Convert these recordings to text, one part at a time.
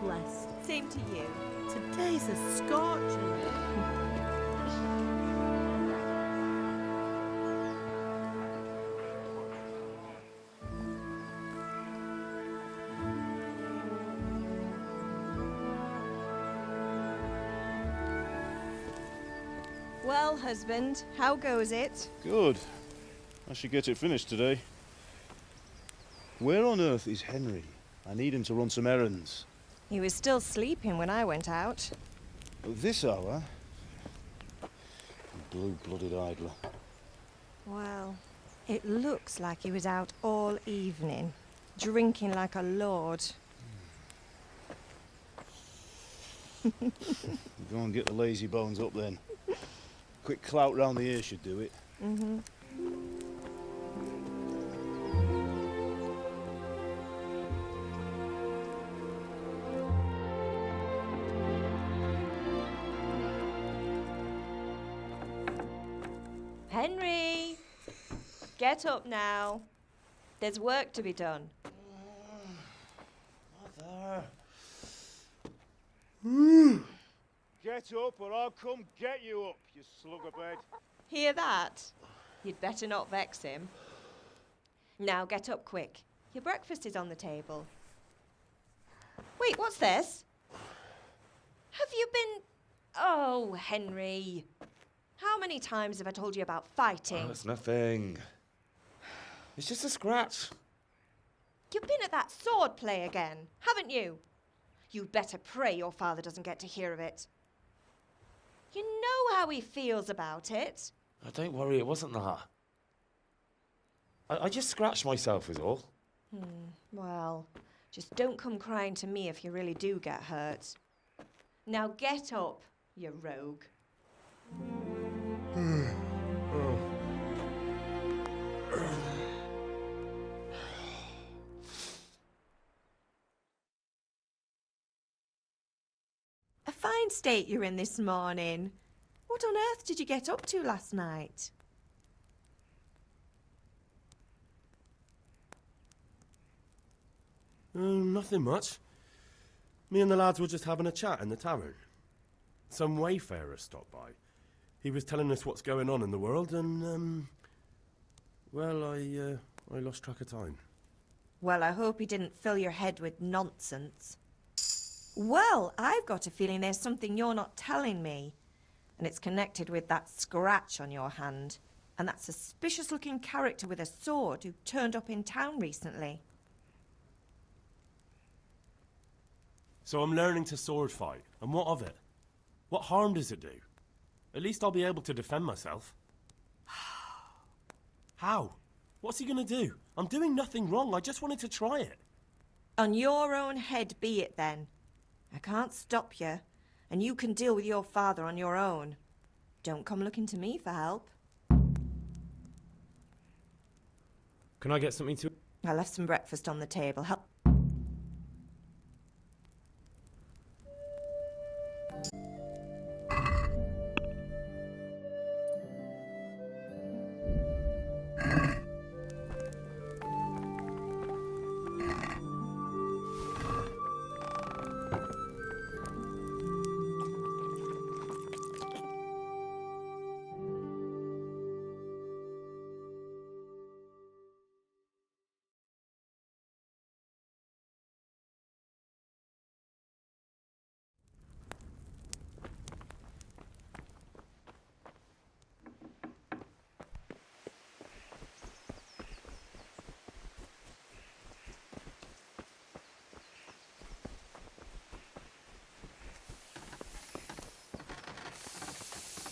blessed. Same to you. Today's a scorcher. Well, husband, how goes it? Good. I should get it finished today. Where on earth is Henry? I need him to run some errands. He was still sleeping when I went out. At this hour? Blue-blooded idler. Well, it looks like he was out all evening, drinking like a lord. Go and get the lazy bones up then. Quick clout round the ear should do it. Mm-hmm. Henry! Get up now. There's work to be done. Mother. Get up or I'll come get you up, you slugabed. Hear that? You'd better not vex him. Now get up quick. Your breakfast is on the table. Wait, what's this? Have you been... Oh, Henry. How many times have I told you about fighting? Oh, it's nothing. It's just a scratch. You've been at that sword play again, haven't you? You'd better pray your father doesn't get to hear of it. You know how he feels about it. Oh, don't worry, it wasn't that. I just scratched myself is all. Well, just don't come crying to me if you really do get hurt. Now get up, you rogue. A fine state you're in this morning. What on earth did you get up to last night? Nothing much. Me and the lads were just having a chat in the tavern. Some wayfarer stopped by. He was telling us what's going on in the world and, well, I lost track of time. Well, I hope he didn't fill your head with nonsense. Well, I've got a feeling there's something you're not telling me. And it's connected with that scratch on your hand. And that suspicious-looking character with a sword who turned up in town recently. So I'm learning to sword fight. And what of it? What harm does it do? At least I'll be able to defend myself. How? What's he gonna do? I'm doing nothing wrong. I just wanted to try it. On your own head be it then. I can't stop you, and you can deal with your father on your own. Don't come looking to me for help. Can I get something to... I left some breakfast on the table. Help.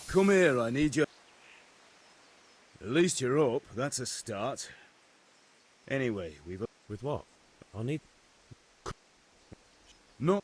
Come here, I need you. At least you're up, that's a start. Anyway, we've... With what? I'll need... No.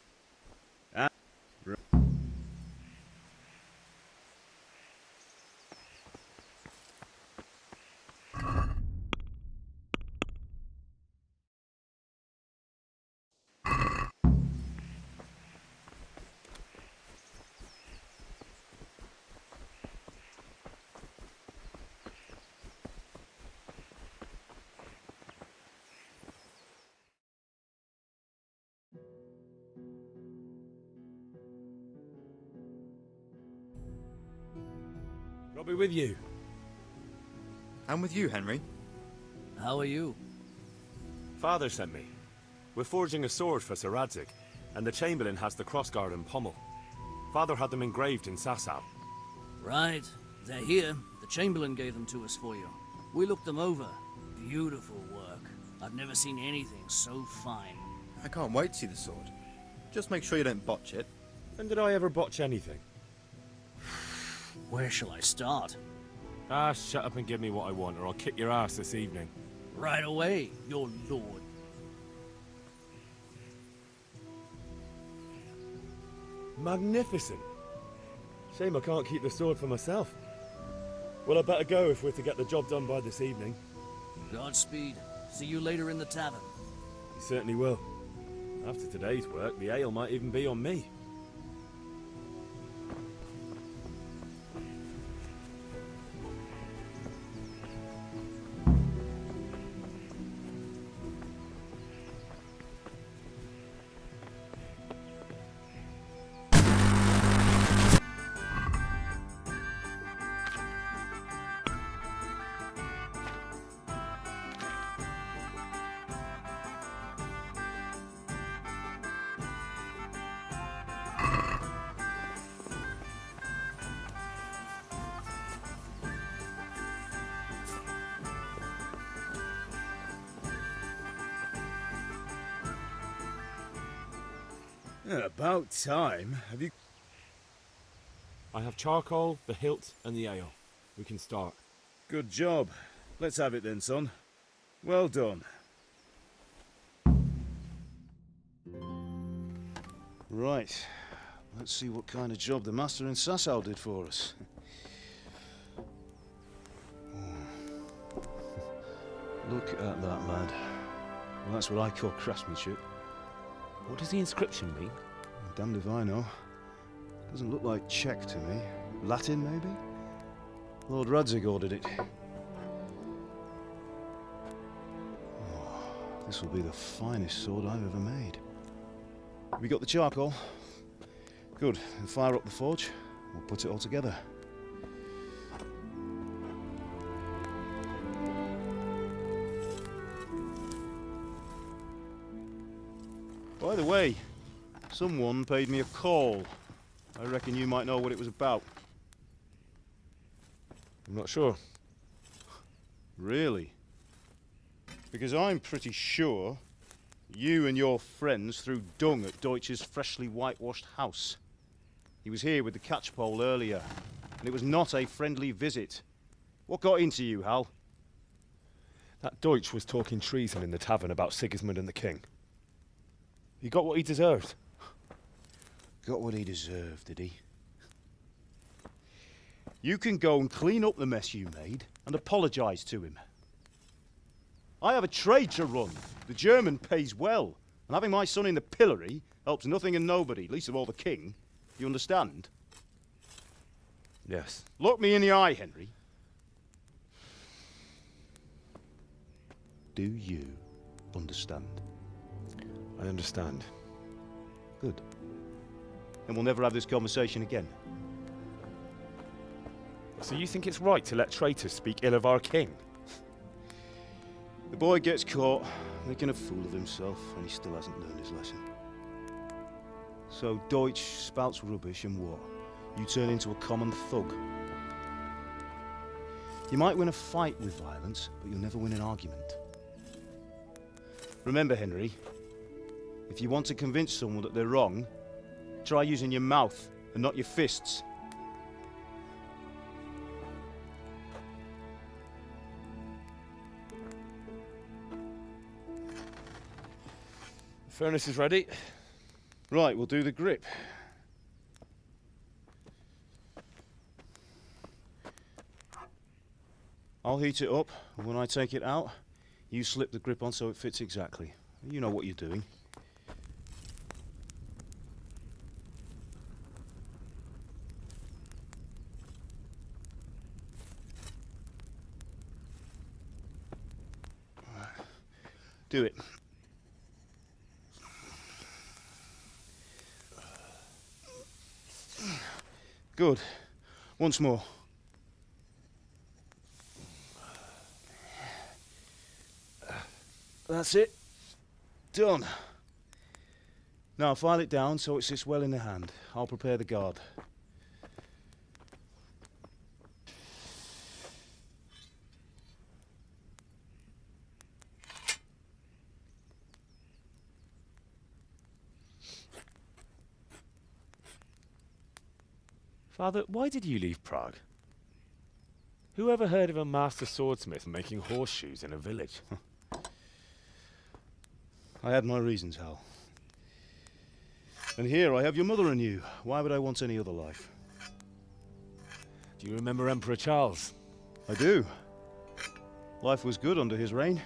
I'll be with you. I'm with you, Henry. How are you? Father sent me. We're forging a sword for Sir Radzig, and the Chamberlain has the crossguard and pommel. Father had them engraved in Sasau. Right. They're here. The Chamberlain gave them to us for you. We looked them over. Beautiful work. I've never seen anything so fine. I can't wait to see the sword. Just make sure you don't botch it. When did I ever botch anything? Where shall I start? Ah, shut up and give me what I want, or I'll kick your ass this evening. Right away, your lord. Magnificent. Shame I can't keep the sword for myself. Well, I better go if we're to get the job done by this evening. Godspeed. See you later in the tavern. You certainly will. After today's work, the ale might even be on me. About time. Have you... I have charcoal, the hilt, and the ale. We can start. Good job. Let's have it then, son. Well done. Right. Let's see what kind of job the master in Sasau did for us. Look at that, lad. Well, that's what I call craftsmanship. What does the inscription mean? Damned if I know. Doesn't look like Czech to me. Latin, maybe? Lord Radzig ordered it. Oh, this will be the finest sword I've ever made. Have we got the charcoal? Good. Then fire up the forge. We'll put it all together. By the way, someone paid me a call. I reckon you might know what it was about. I'm not sure. Really? Because I'm pretty sure you and your friends threw dung at Deutsch's freshly whitewashed house. He was here with the catchpole earlier, and it was not a friendly visit. What got into you, Hal? That Deutsch was talking treason in the tavern about Sigismund and the king. He got what he deserved. Got what he deserved, did he? You can go and clean up the mess you made and apologise to him. I have a trade to run. The German pays well, and having my son in the pillory helps nothing and nobody, least of all the king. You understand? Yes. Look me in the eye, Henry. Do you understand? I understand. Good. Then we'll never have this conversation again. So you think it's right to let traitors speak ill of our king? The boy gets caught, making a fool of himself, and he still hasn't learned his lesson. So Deutsch spouts rubbish, and what? You turn into a common thug. You might win a fight with violence, but you'll never win an argument. Remember, Henry, if you want to convince someone that they're wrong, try using your mouth and not your fists. The furnace is ready. Right, we'll do the grip. I'll heat it up, and when I take it out, you slip the grip on so it fits exactly. You know what you're doing. Do it. Good. Once more. That's it. Done. Now file it down so it sits well in the hand. I'll prepare the guard. Father, why did you leave Prague? Who ever heard of a master swordsmith making horseshoes in a village? I had my reasons, Hal. And here I have your mother and you. Why would I want any other life? Do you remember Emperor Charles? I do. Life was good under his reign.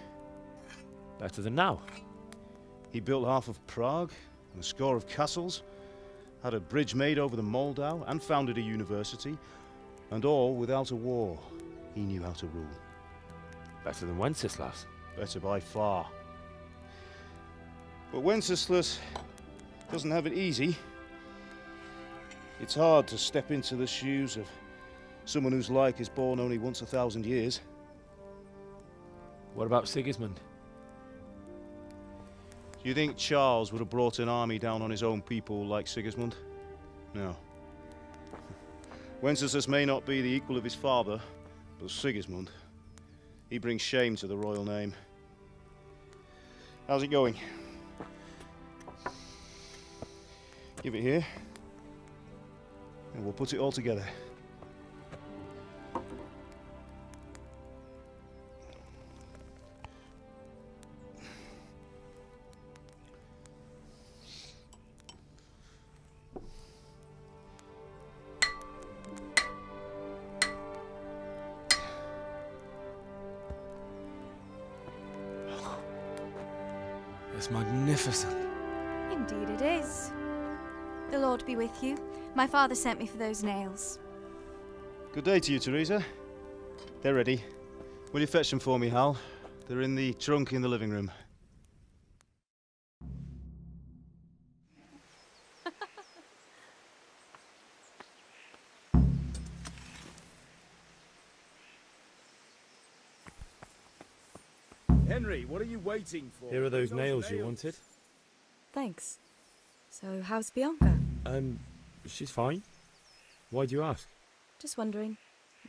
Better than now. He built half of Prague and a score of castles, had a bridge made over the Moldau, and founded a university, and all without a war. He knew how to rule. Better than Wenceslas. Better by far. But Wenceslas doesn't have it easy. It's hard to step into the shoes of someone whose like is born only once 1,000 years. What about Sigismund? Do you think Charles would have brought an army down on his own people like Sigismund? No. Wenceslas may not be the equal of his father, but Sigismund, he brings shame to the royal name. How's it going? Give it here, and we'll put it all together. It's magnificent. Indeed it is. The Lord be with you. My father sent me for those nails. Good day to you, Teresa. They're ready. Will you fetch them for me, Hal? They're in the trunk in the living room. Henry, what are you waiting for? Here are those nails you wanted. Thanks. So, how's Bianca? She's fine. Why do you ask? Just wondering,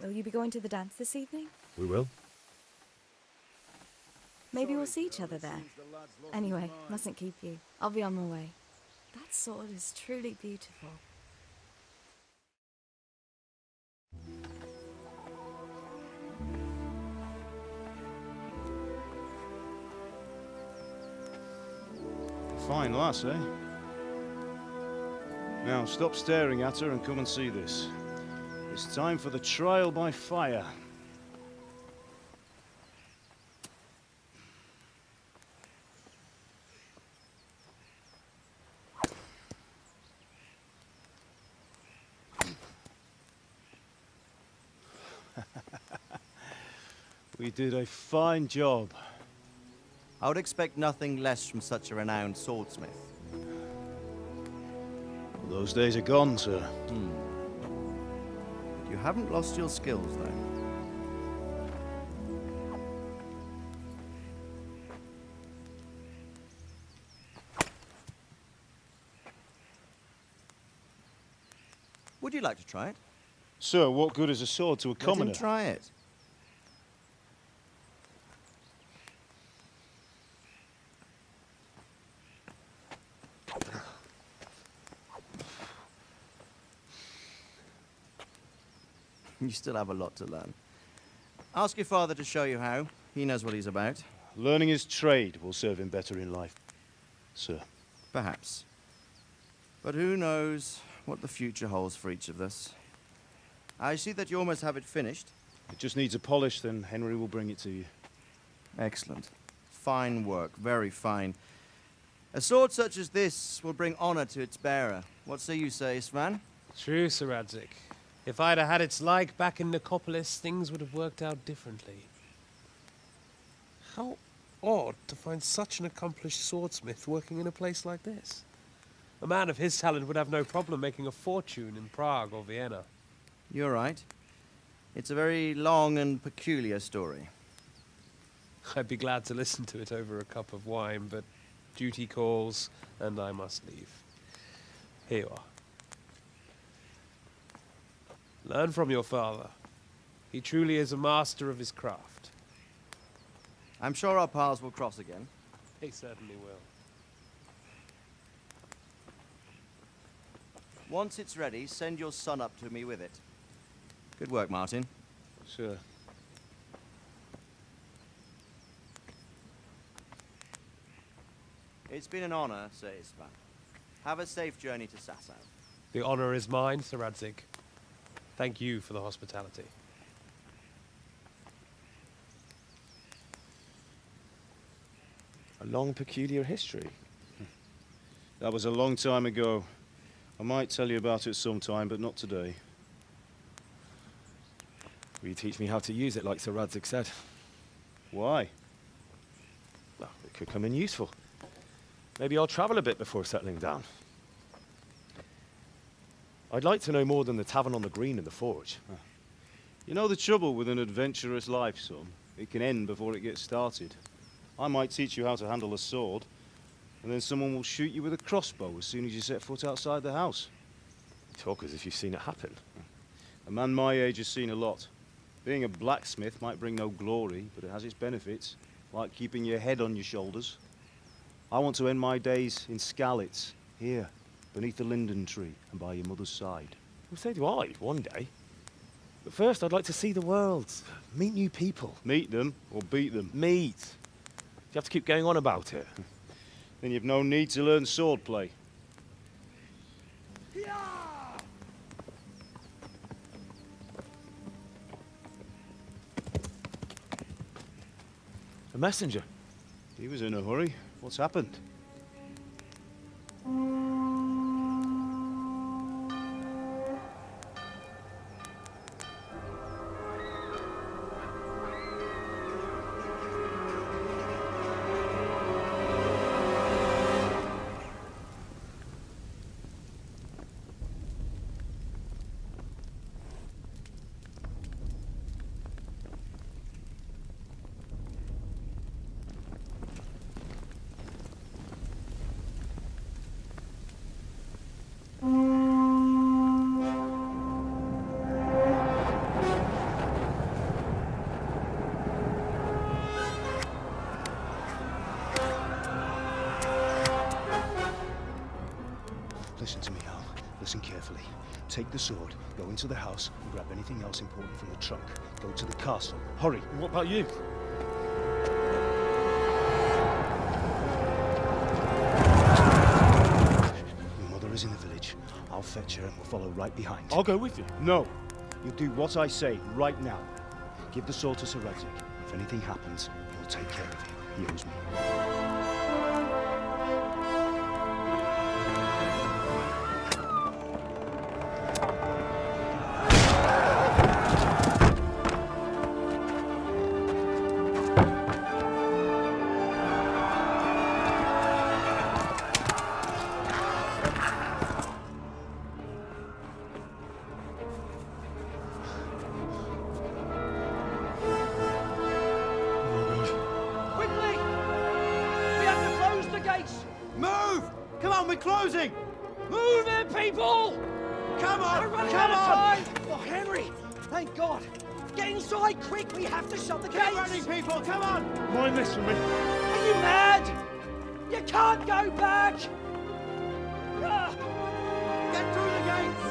will you be going to the dance this evening? We will. Maybe we'll see each other there. Anyway, mustn't keep you. I'll be on my way. That sword is truly beautiful. Fine lass, eh? Now, stop staring at her and come and see this. It's time for the trial by fire. We did a fine job. I would expect nothing less from such a renowned swordsmith. Those days are gone, sir. You haven't lost your skills, though. Would you like to try it? Sir, what good is a sword to a commoner? Let him try it. You still have a lot to learn. Ask your father to show you how. He knows what he's about. Learning his trade will serve him better in life, sir. Perhaps. But who knows what the future holds for each of us. I see that you almost have it finished. It just needs a polish, then Henry will bring it to you. Excellent. Fine work, very fine. A sword such as this will bring honor to its bearer. What say you, Svan? True, Sir Radzig. If I'd have had its like back in Nicopolis, things would have worked out differently. How odd to find such an accomplished swordsmith working in a place like this. A man of his talent would have no problem making a fortune in Prague or Vienna. You're right. It's a very long and peculiar story. I'd be glad to listen to it over a cup of wine, but duty calls, and I must leave. Here you are. Learn from your father. He truly is a master of his craft. I'm sure our paths will cross again. He certainly will. Once it's ready, send your son up to me with it. Good work, Martin. Sir. It's been an honor, Sir Istvan. Have a safe journey to Sasau. The honor is mine, Sir Radzig. Thank you for the hospitality. A long, peculiar history. That was a long time ago. I might tell you about it sometime, but not today. Will you teach me how to use it, like Sir Radzig said? Why? Well, it could come in useful. Maybe I'll travel a bit before settling down. I'd like to know more than the tavern on the green and the forge. You know the trouble with an adventurous life, son? It can end before it gets started. I might teach you how to handle a sword, and then someone will shoot you with a crossbow as soon as you set foot outside the house. You talk as if you've seen it happen. A man my age has seen a lot. Being a blacksmith might bring no glory, but it has its benefits, like keeping your head on your shoulders. I want to end my days in Skalitz, here, beneath the linden tree and by your mother's side. Well, so do I, one day. But first, I'd like to see the world, meet new people. Meet them or beat them. Meet. You have to keep going on about it. Then you've no need to learn swordplay. A messenger. He was in a hurry. What's happened? Listen to me, Al. Listen carefully. Take the sword, go into the house, and grab anything else important from the trunk. Go to the castle. Hurry. What about you? Your mother is in the village. I'll fetch her and we'll follow right behind. I'll go with you. No. You'll do what I say right now. Give the sword to Sir Radzig. If anything happens, he'll take care of you. He owes me. Move! Come on, we're closing! Move it, people! Come on! We're running Come out of on! time! Oh, Henry! Thank God! Get inside, quick! We have to shut the Get gates! running, people! Come on! Mind this for me. Are you mad? You can't go back! Ah. Get through the gates!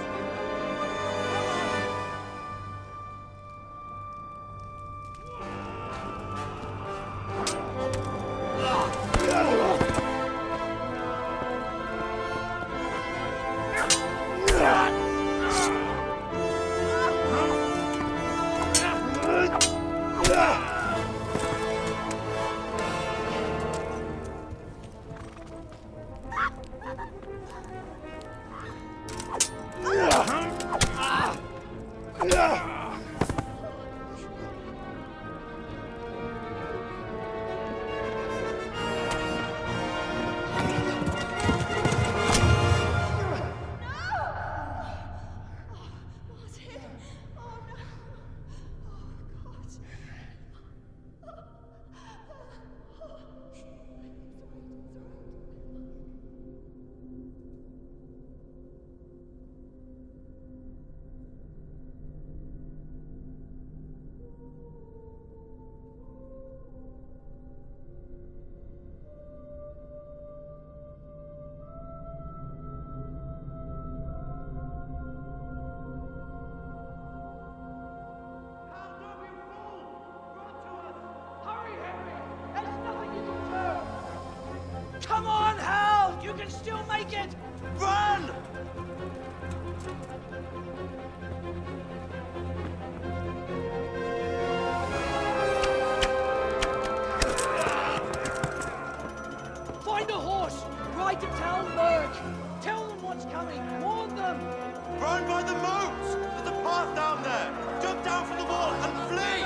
Find a horse! Ride to town, Merc! Tell them what's coming! Warn them! Run by the moat! There's a path down there! Jump down from the wall and flee!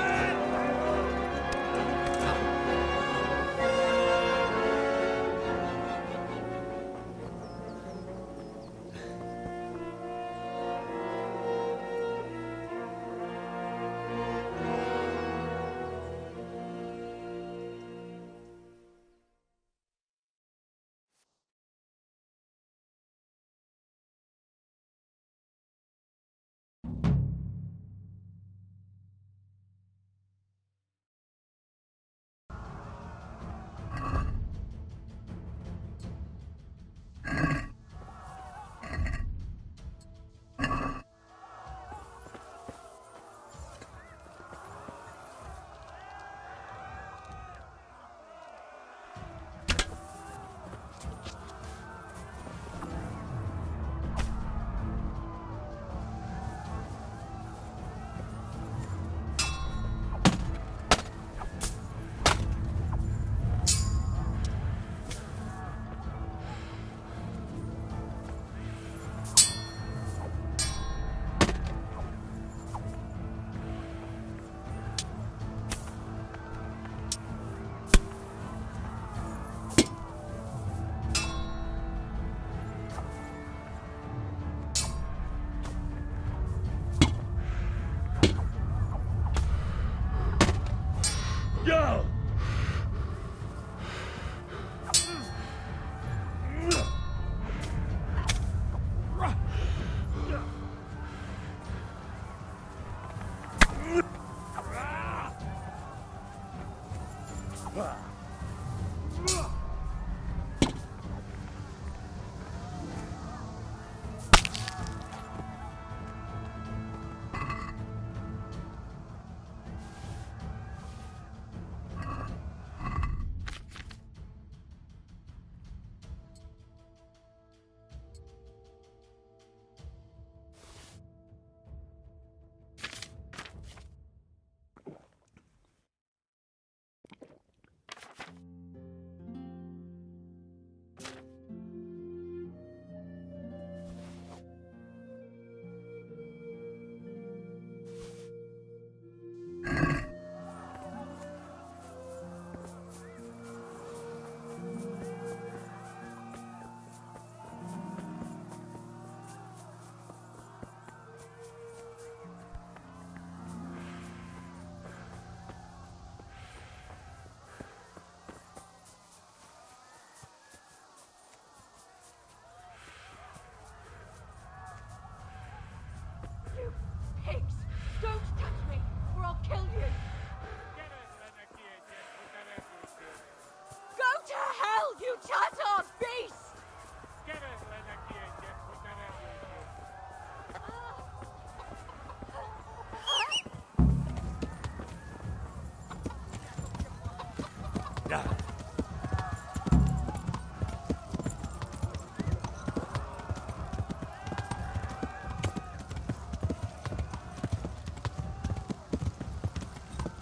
Yeah.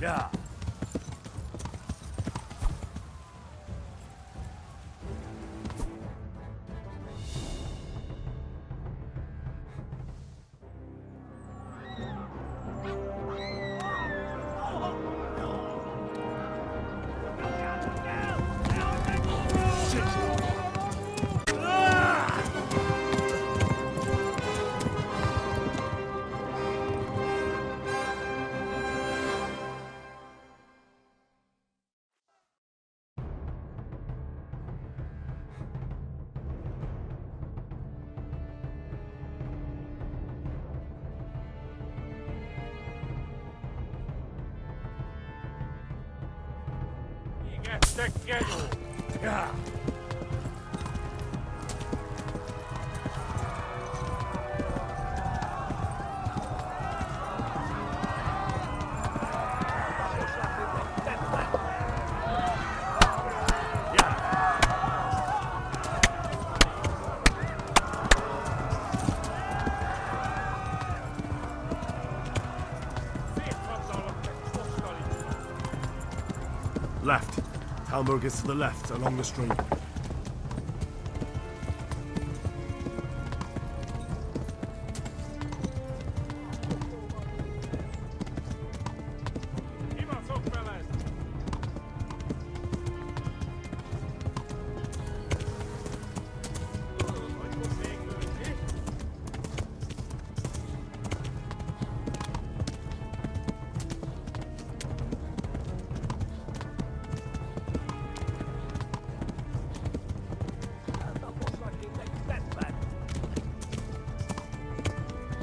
Yeah. Left. Hamburg is to the left, along the street.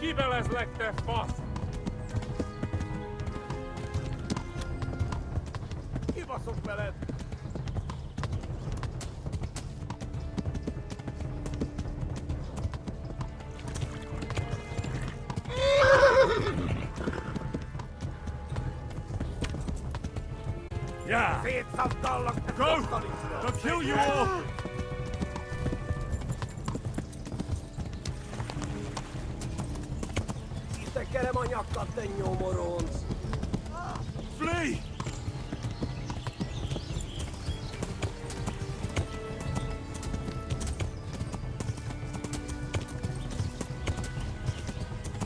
Kibeles lekte fasz! Kibaszok veled! Yeah! Go! They'll kill you all! Flee!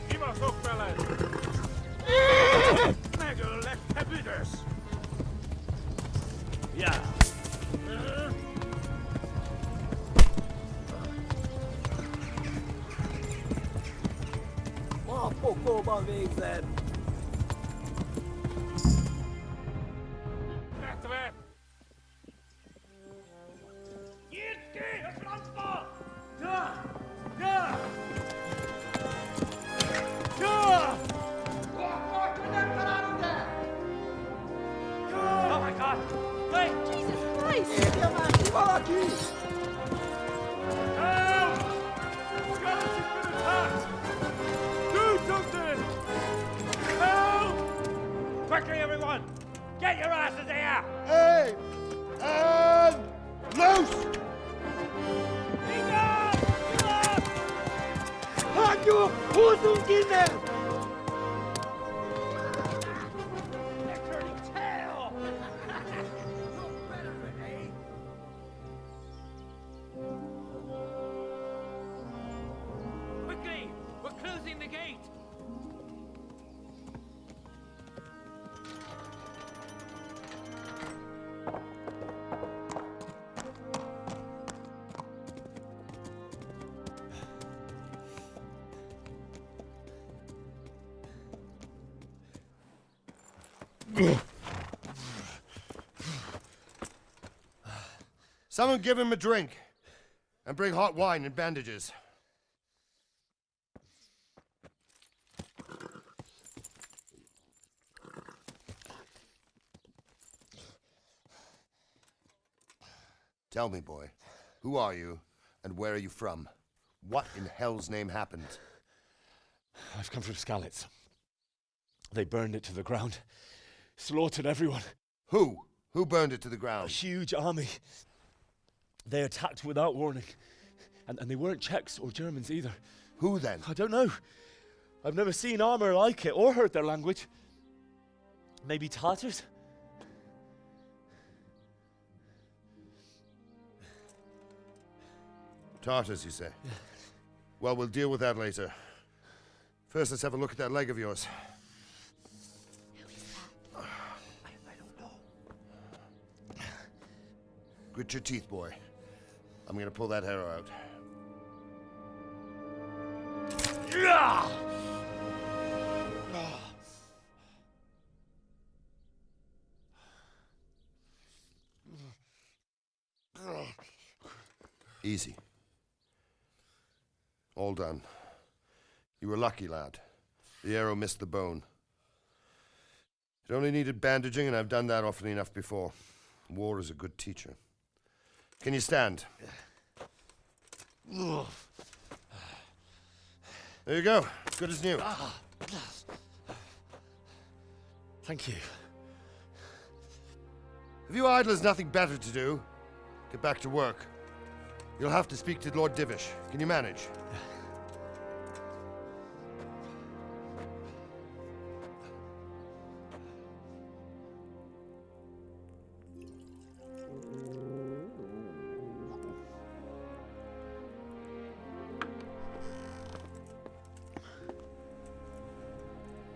Kibaszok veled! Megöllek, te büdös! Yeah! Ma pokolban végzed! Vetve! Nyírt ki a francba! Ja! Ja! Ja! Oh my God! Wait! Jesus Christ! Help! Skalitz has been attacked! Do something! Help! Quickly, everyone! Get your asses here! Hey! And loose! Hagyjuk! Húzzunk innen! They're turning tail! Look better, eh? Quickly! We're closing the gate! Someone give him a drink. And bring hot wine and bandages. Tell me, boy, who are you and where are you from? What in hell's name happened? I've come from Skalitz. They burned it to the ground. Slaughtered everyone. Who? Who burned it to the A ground? huge army. They attacked without warning. And they weren't Czechs or Germans either. Who then? I don't know. I've never seen armor like it or heard their language. Maybe Tatars? Tartars, you say? Well, we'll deal with that later. First, let's have a look at that leg of yours. I don't know. Grit your teeth, boy. I'm gonna pull that arrow out. Easy. All done. You were lucky, lad. The arrow missed the bone. It only needed bandaging, and I've done that often enough before. War is a good teacher. Can you stand? There you go. Good as new. Thank you. If you idlers nothing better to do, get back to work. You'll have to speak to Lord Divish. Can you manage?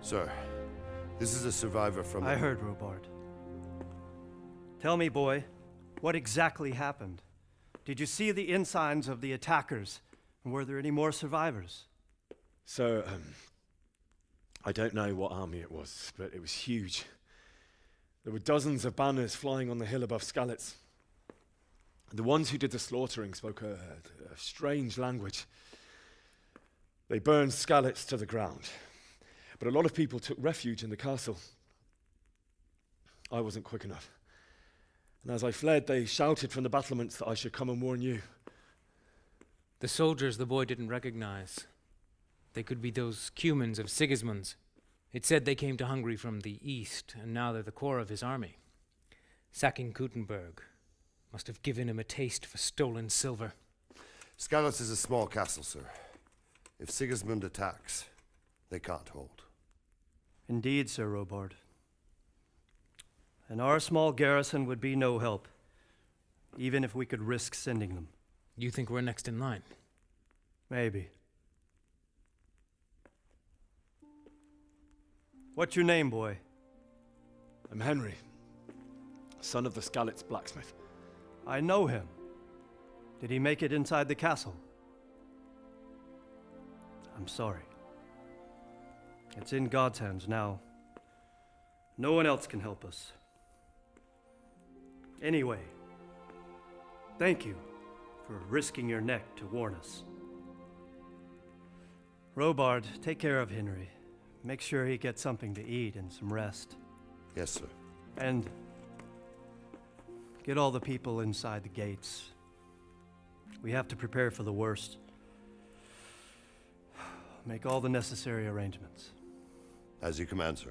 Sir, this is a survivor from... I heard, Robard. Tell me, boy, what exactly happened? Did you see the ensigns of the attackers? And were there any more survivors? So, I don't know what army it was, but it was huge. There were dozens of banners flying on the hill above Skalitz. The ones who did the slaughtering spoke a strange language. They burned Skalitz to the ground, but a lot of people took refuge in the castle. I wasn't quick enough. And as I fled, they shouted from the battlements that I should come and warn you. The soldiers the boy didn't recognize. They could be those Cumans of Sigismund's. It said they came to Hungary from the east, and now they're the core of his army. Sacking Gutenberg must have given him a taste for stolen silver. Skalitz is a small castle, sir. If Sigismund attacks, they can't hold. Indeed, Sir Robard. And our small garrison would be no help, even if we could risk sending them. You think we're next in line? Maybe. What's your name, boy? I'm Henry, son of the Skalitz blacksmith. I know him. Did he make it inside the castle? I'm sorry. It's in God's hands now. No one else can help us. Anyway, thank you for risking your neck to warn us. Robard, take care of Henry. Make sure he gets something to eat and some rest. Yes, sir. And get all the people inside the gates. We have to prepare for the worst. Make all the necessary arrangements. As you command, sir.